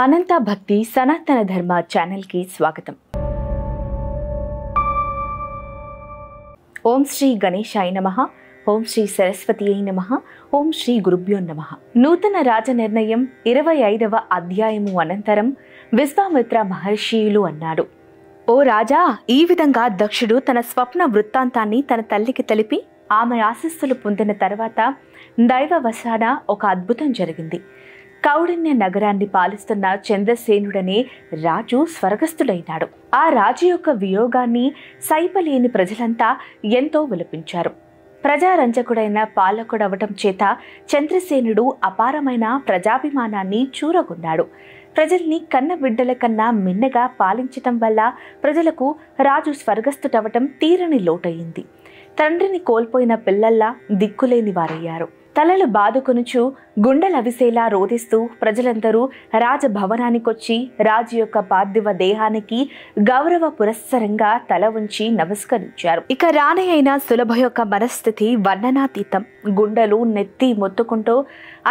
అనంత భక్తి సనాతన ధర్మ ఛానల్కి స్వాగతం. ఓం శ్రీ గణేశాయ నమః. ఓం శ్రీ సరస్వతీయై నమః. ఓం శ్రీ గురుభ్యో నమః. నూతన రాజ నిర్ణయం 25వ అధ్యాయము అనంతరం విశ్వామిత్ర మహర్షియులు అన్నాడు, ఓ రాజా, ఈ విధంగా దక్షుడు తన స్వప్న వృత్తాంతాన్ని తన తల్లికి తెలిపి ఆమె ఆశీస్సులు పొందిన తర్వాత దైవవశాన ఒక అద్భుతం జరిగింది. కౌడిన్య నగరాన్ని పాలిస్తున్న చంద్రసేనుడనే రాజు స్వర్గస్థుడైనాడు. ఆ రాజు యొక్క వియోగాన్ని సైపలేని ప్రజలంతా ఎంతో విలపించారు. ప్రజారంజకుడైన పాలకుడవటం చేత చంద్రసేనుడు అపారమైన ప్రజాభిమానాన్ని చూరగొన్నాడు. ప్రజల్ని కన్న బిడ్డల కన్నా మిన్నగా పాలించటం వల్ల ప్రజలకు రాజు స్వర్గస్థుడవటం తీరని లోటయింది. తండ్రిని కోల్పోయిన పిల్లల్లా దిక్కులేని వారయ్యారు. తలలు బాదుకొనుచు గుండెలవిసేలా రోధిస్తూ ప్రజలందరూ రాజభవనానికొచ్చి రాజు యొక్క పార్థివ దేహానికి గౌరవ పురస్సరంగా తల ఉంచి నమస్కరించారు. ఇక రాణి అయిన సులభ యొక్క మనస్థితి వర్ణనాతీతం. గుండెలు నెత్తి మొత్తుకుంటూ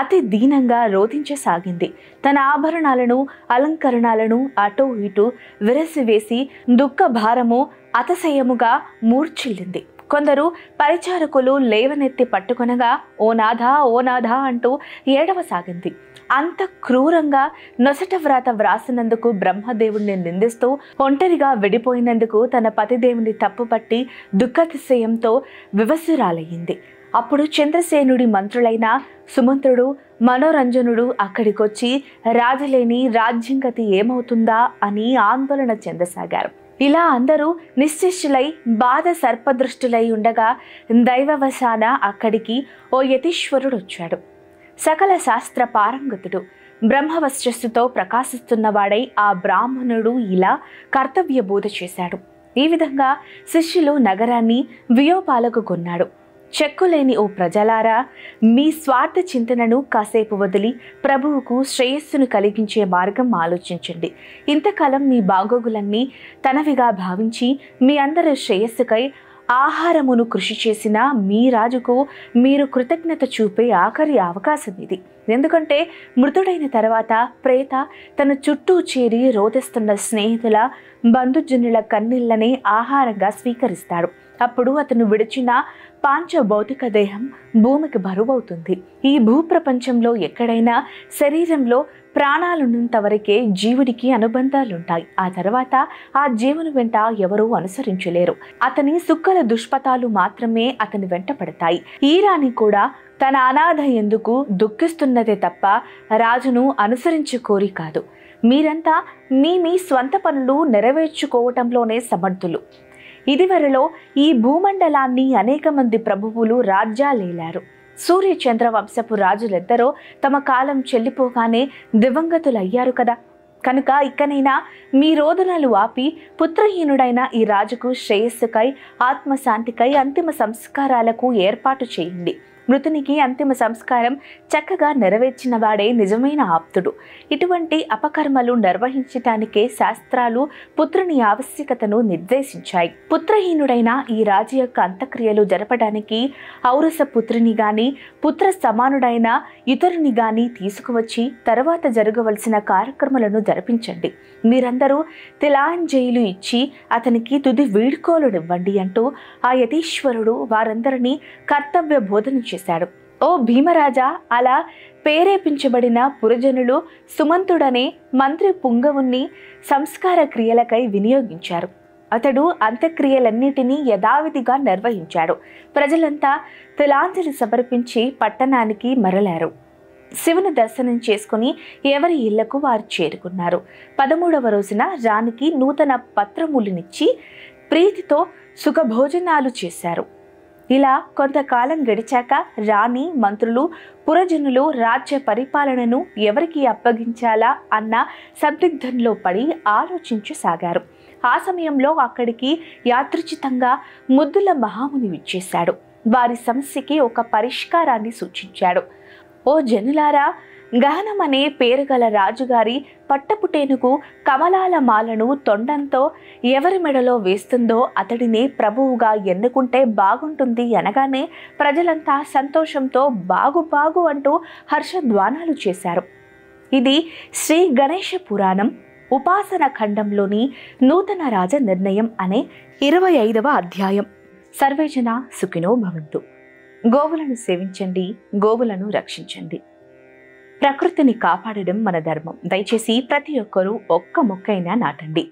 అతి దీనంగా రోధించసాగింది. తన ఆభరణాలను అలంకరణాలను అటూ ఇటూ విరసివేసి దుఃఖ భారము అతశయముగా మూర్ఛిల్లింది. కొందరు పరిచారకులు లేవనెత్తి పట్టుకొనగా ఓ నాథా ఓ నాథా అంటూ ఏడవసాగింది. అంత క్రూరంగా నొసట వ్రాత వ్రాసినందుకు బ్రహ్మదేవుడిని నిందిస్తూ ఒంటరిగా విడిపోయినందుకు తన పతిదేవుని తప్పుపట్టి దుఃఖాతిశయంతో వివసురాలయ్యింది. అప్పుడు చంద్రసేనుడి మంత్రులైన సుమంత్రుడు మనోరంజనుడు అక్కడికొచ్చి రాజులేని రాజ్యంగతి ఏమవుతుందా అని ఆందోళన చెందసాగారు. ఇలా అందరూ నిశ్చేష్టులై బాధ సర్పదృష్టులై ఉండగా దైవవశాన అక్కడికి ఓ యతీశ్వరుడు వచ్చాడు. సకల శాస్త్ర పారంగతుడు, బ్రహ్మవర్చస్సుతో ప్రకాశిస్తున్నవాడై ఆ బ్రాహ్మణుడు ఇలా కర్తవ్య బోధ చేశాడు. ఈ విధంగా శిష్యులు నగరాన్ని వియోపాలకు కొన్నాడు. చెక్కులేని ఓ ప్రజలారా, మీ స్వార్థ చింతనను కాసేపు వదిలి ప్రభువుకు శ్రేయస్సును కలిగించే మార్గం ఆలోచించండి. ఇంతకాలం మీ బాగోగులన్నీ తనవిగా భావించి మీ అందరి శ్రేయస్సుకై ఆహారమును కృషి చేసిన మీ రాజుకు మీరు కృతజ్ఞత చూపే ఆఖరి అవకాశం ఇది. ఎందుకంటే మృతుడైన తర్వాత ప్రేత తన చుట్టూ చేరి రోధిస్తున్న స్నేహితుల బంధుజనుల కన్నీళ్లనే ఆహారంగా స్వీకరిస్తాడు. అప్పుడు అతను విడిచిన పాంచభౌతిక దేహం భూమికి బరువవుతుంది. ఈ భూప్రపంచంలో ఎక్కడైనా శరీరంలో ప్రాణాలున్నంత వరకే జీవుడికి అనుబంధాలుంటాయి. ఆ తర్వాత ఆ జీవుని వెంట ఎవరూ అనుసరించలేరు. అతని సుక్కల దుష్పథాలు మాత్రమే అతని వెంట పడతాయి. ఈ రాణి కూడా తన అనాథ ఎందుకు దుఃఖిస్తున్నదే తప్ప రాజును అనుసరించుకోరి కాదు. మీరంతా మీ స్వంత పనులు నెరవేర్చుకోవటంలోనే సమర్థులు. ఇదివరలో ఈ భూమండలాన్ని అనేక మంది ప్రభువులు రాజ్యాలేలారు. సూర్య చంద్ర వంశపు రాజులెద్దరో తమ కాలం చెల్లిపోగానే దివంగతులయ్యారు కదా. కనుక ఇకనైనా మీ రోదనలు ఆపి పుత్రహీనుడైన ఈ రాజుకు శ్రేయస్సుకై ఆత్మశాంతికై అంతిమ సంస్కారాలకు ఏర్పాటు చేయండి. మృతునికి అంతిమ సంస్కారం చక్కగా నెరవేర్చిన వాడే నిజమైన ఆప్తుడు. ఇటువంటి అపకర్మలు నిర్వహించటానికే శాస్త్రాలు పుత్రుని ఆవశ్యకతను నిర్దేశించాయి. పుత్రహీనుడైన ఈ రాజు యొక్క అంత్యక్రియలు జరపడానికి ఔరస పుత్రిని గాని పుత్ర సమానుడైన ఇతరుని గాని తీసుకువచ్చి తర్వాత జరగవలసిన కార్యక్రమాలను జరిపించండి. మీరందరూ తిలాంజయులు ఇచ్చి అతనికి తుది వీడ్కోలునివ్వండి అంటూ ఆ యతీశ్వరుడు వారందరినీ కర్తవ్య బోధన చేశాడు. ఓ భీమరాజా, అలా ప్రేరేపించబడిన పురజనులు సుమంతుడనే మంత్రి పుంగవుణ్ణి సంస్కార క్రియలకై వినియోగించారు. అతడు అంత్యక్రియలన్నిటినీ యథావిధిగా నిర్వహించాడు. ప్రజలంతా తిలాంజలి సమర్పించి పట్టణానికి మరలారు. శివుని దర్శనం చేసుకుని ఎవరి ఇళ్లకు వారు చేరుకున్నారు. 13వ రోజున రాణికి నూతన పత్రములనిచ్చి ప్రీతితో సుఖభోజనాలు చేశారు. ఇలా కొంతకాలం గడిచాక రాణి, మంత్రులు, పురజనులు రాజ్య పరిపాలనను ఎవరికి అప్పగించాలా అన్న సందిగ్ధంలో పడి ఆలోచించసాగారు. ఆ సమయంలో అక్కడికి యాదృచ్ఛికంగా ముద్దుల మహాముని విచ్చేశాడు. వారి సమస్యకి ఒక పరిష్కారాన్ని సూచించాడు. ఓ జనులారా, గహనమనే పేరుగల రాజుగారి పట్టపుటేనుకు కమలాల మాలను తొండంతో ఎవరి మెడలో వేస్తుందో అతడిని ప్రభువుగా ఎన్నుకుంటే బాగుంటుంది అనగానే ప్రజలంతా సంతోషంతో బాగు బాగు అంటూ హర్షధ్వానాలు చేశారు. ఇది శ్రీ గణేష పురాణం ఉపాసన ఖండంలోని నూతన రాజ నిర్ణయం అనే 25వ అధ్యాయం. సర్వేజన సుఖినో భవంతు. గోవులను సేవించండి, గోవులను రక్షించండి. ప్రకృతిని కాపాడడం మన ధర్మం. దయచేసి ప్రతి ఒక్కరూ ఒక్క మొక్కైనా నాటండి.